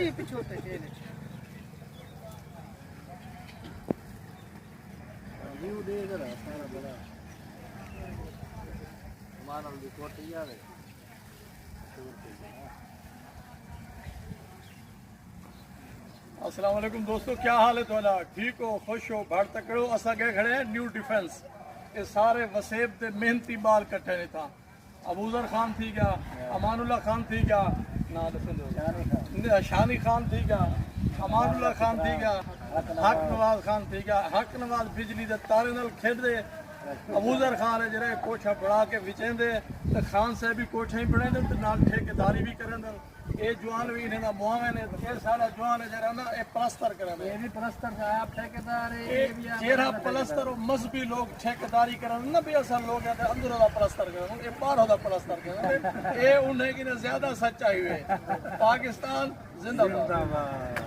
ही पिछोते jail view दे इधर सारा बड़ा हमारा भी कोट ही आवे अस्सलाम वालेकुम दोस्तों, क्या हाल है थोड़ा? ठीक हो, खुश हो, भड़ तकड़ो। असा के खड़े हैं न्यू डिफेंस। ये सारे वसेब दे मेहनती बाल कट्ठे ने था। अबूजर खान थी क्या, अमानुल्ला खान थी क्या, शानी खान थी क्या, अमानुल्ला खान थी क्या, हक नवाज खान थी क्या। हक नवाज बिजली दे तारे नाल खेडदे, अबूजर खान है जरा कोठा बड़ा के विचेंदे ते खान साहब भी कोठा ही बनांदे ते नाल ठेकेदारी भी करंदे। ये जवान भी इन्हें मुआवन है, ये सारा जवान है जरा ना ये प्लास्टर करंदे। ये भी प्लास्टर का आप ठेकेदार है, ये भी जेरा प्लास्टर और मजहबी लोग ठेकेदारी करन ना भी असल लोग है अंदर दा प्लास्टर करन, ये बाहर दा प्लास्टर करन। ये उन्हें की ज्यादा सच्चाई है। पाकिस्तान जिंदाबाद।